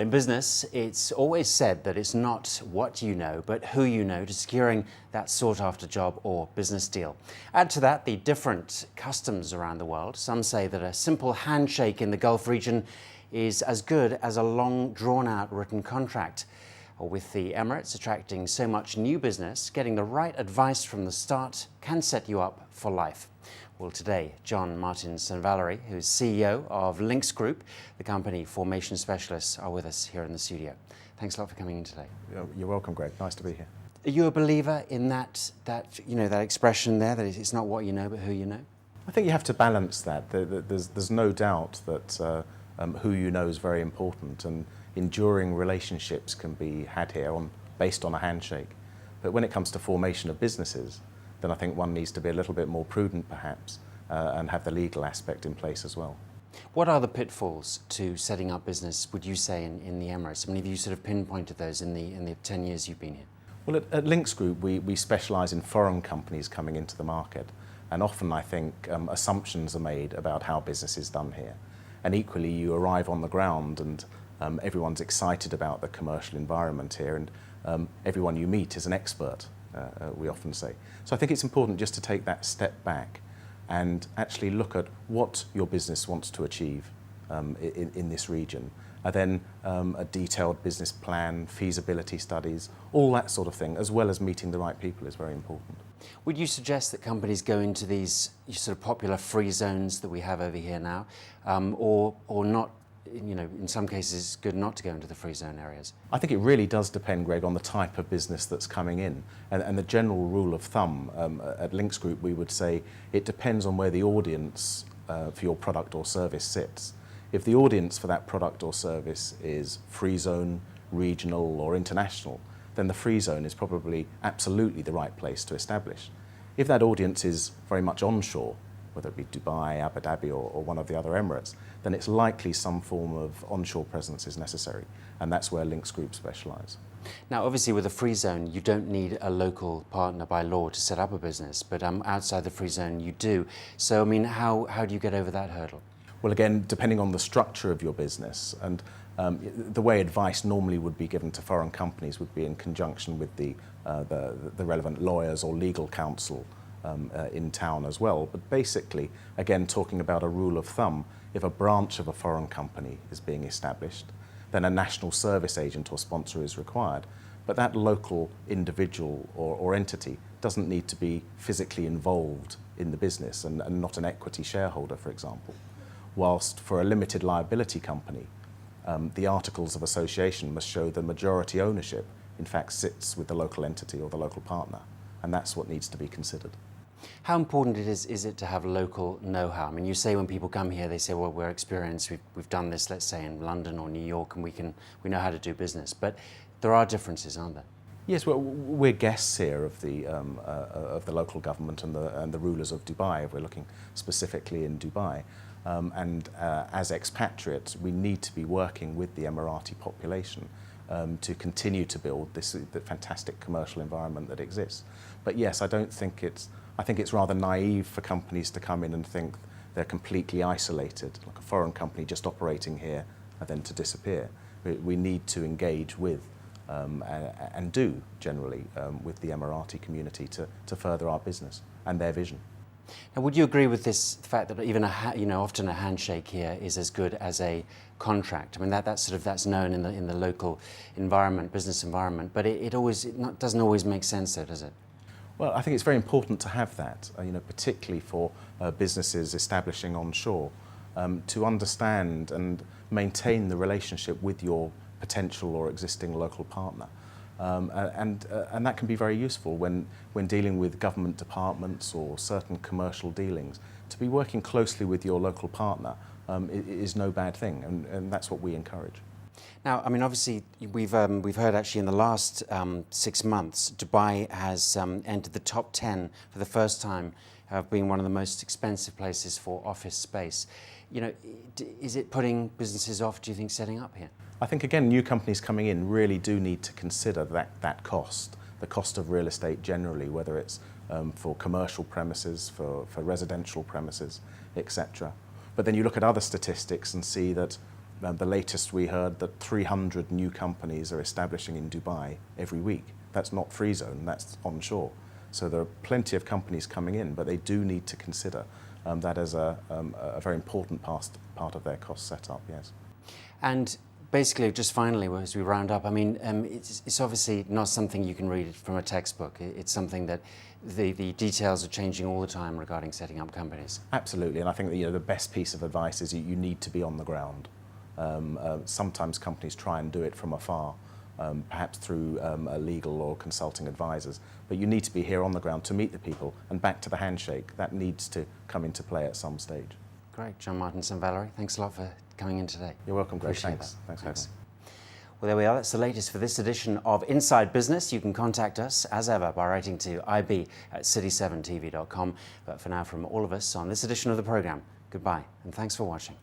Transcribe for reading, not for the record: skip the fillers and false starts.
Well, in business, it's always said that it's not what you know, but who you know to securing that sought-after job or business deal. Add to that the different customs around the world. Some say that a simple handshake in the Gulf region is as good as a long, drawn-out written contract. Or with the Emirates attracting so much new business, getting the right advice from the start can set you up for life. Well, today, Martin St Valery, who's CEO of Links Group, the company formation specialists, are with us here in the studio. Thanks a lot for coming in today. You're welcome, Greg. Nice to be here. Are you a believer in that expression there, that it's not what you know, but who you know? I think you have to balance that. There's no doubt that who you know is very important, and enduring relationships can be had here based on a handshake. But when it comes to formation of businesses, then I think one needs to be a little bit more prudent perhaps and have the legal aspect in place as well. What are the pitfalls to setting up business, would you say, in the Emirates? I mean, have you sort of pinpointed those in the 10 years you've been here? Well, at Links Group, we specialise in foreign companies coming into the market, and often I think assumptions are made about how business is done here. And equally, you arrive on the ground and everyone's excited about the commercial environment here, and everyone you meet is an expert, we often say. So I think it's important just to take that step back and actually look at what your business wants to achieve in this region. And then a detailed business plan, feasibility studies, all that sort of thing, as well as meeting the right people, is very important. Would you suggest that companies go into these sort of popular free zones that we have over here now, or not? You know, in some cases it's good not to go into the free zone areas. I think it really does depend, Greg, on the type of business that's coming in. And the general rule of thumb at Links Group, we would say it depends on where the audience for your product or service sits. If the audience for that product or service is free zone, regional or international, then the free zone is probably absolutely the right place to establish. If that audience is very much onshore, whether it be Dubai, Abu Dhabi or one of the other Emirates, then it's likely some form of onshore presence is necessary, and that's where Links Group specialise. Now, obviously with a free zone, you don't need a local partner by law to set up a business, but outside the free zone you do. So, I mean, how do you get over that hurdle? Well, again, depending on the structure of your business, and the way advice normally would be given to foreign companies would be in conjunction with the relevant lawyers or legal counsel in town as well. But basically, again, talking about a rule of thumb, if a branch of a foreign company is being established, then a national service agent or sponsor is required. But that local individual or entity doesn't need to be physically involved in the business and not an equity shareholder, for example. Whilst for a limited liability company, the articles of association must show the majority ownership, in fact, sits with the local entity or the local partner. And that's what needs to be considered. How important is it to have local know-how? I mean, you say when people come here, they say, well, we're experienced, we've done this, let's say in London or New York, and we know how to do business. But there are differences, aren't there? Yes, well, we're guests here of the local government and the rulers of Dubai, if we're looking specifically in Dubai. As expatriates, we need to be working with the Emirati population to continue to build the fantastic commercial environment that exists. But yes, I think it's rather naive for companies to come in and think they're completely isolated, like a foreign company just operating here and then to disappear. We need to engage with and do generally with the Emirati community to further our business and their vision. Now, would you agree with this fact that even often a handshake here is as good as a contract? I mean, that's known in the local environment, business environment, but it doesn't always make sense, though, does it? Well, I think it's very important to have that, particularly for businesses establishing onshore, to understand and maintain the relationship with your potential or existing local partner. And that can be very useful when dealing with government departments or certain commercial dealings. To be working closely with your local partner is no bad thing, and that's what we encourage. Now, I mean, obviously, we've heard actually in the last 6 months, Dubai has entered the top 10 for the first time of being one of the most expensive places for office space. You know, is it putting businesses off, do you think, setting up here? I think, again, new companies coming in really do need to consider that cost, the cost of real estate generally, whether it's for commercial premises, for residential premises, etc. But then you look at other statistics and see that The latest we heard that 300 new companies are establishing in Dubai every week. That's not free zone, that's onshore. So there are plenty of companies coming in, but they do need to consider that as a very important part of their cost setup, yes. And basically, just finally, as we round up, I mean, it's obviously not something you can read from a textbook. It's something that the details are changing all the time regarding setting up companies. Absolutely, and I think that, the best piece of advice is you need to be on the ground. Sometimes companies try and do it from afar, perhaps through legal or consulting advisors, but you need to be here on the ground to meet the people, and back to the handshake, that needs to come into play at some stage. Great. John Martin St Valery, thanks a lot for coming in today. You're welcome, Greg. Appreciate Thanks. that. Thanks. Well, there we are. That's the latest for this edition of Inside Business. You can contact us, as ever, by writing to ib@city7tv.com. But for now, from all of us on this edition of the programme, goodbye and thanks for watching.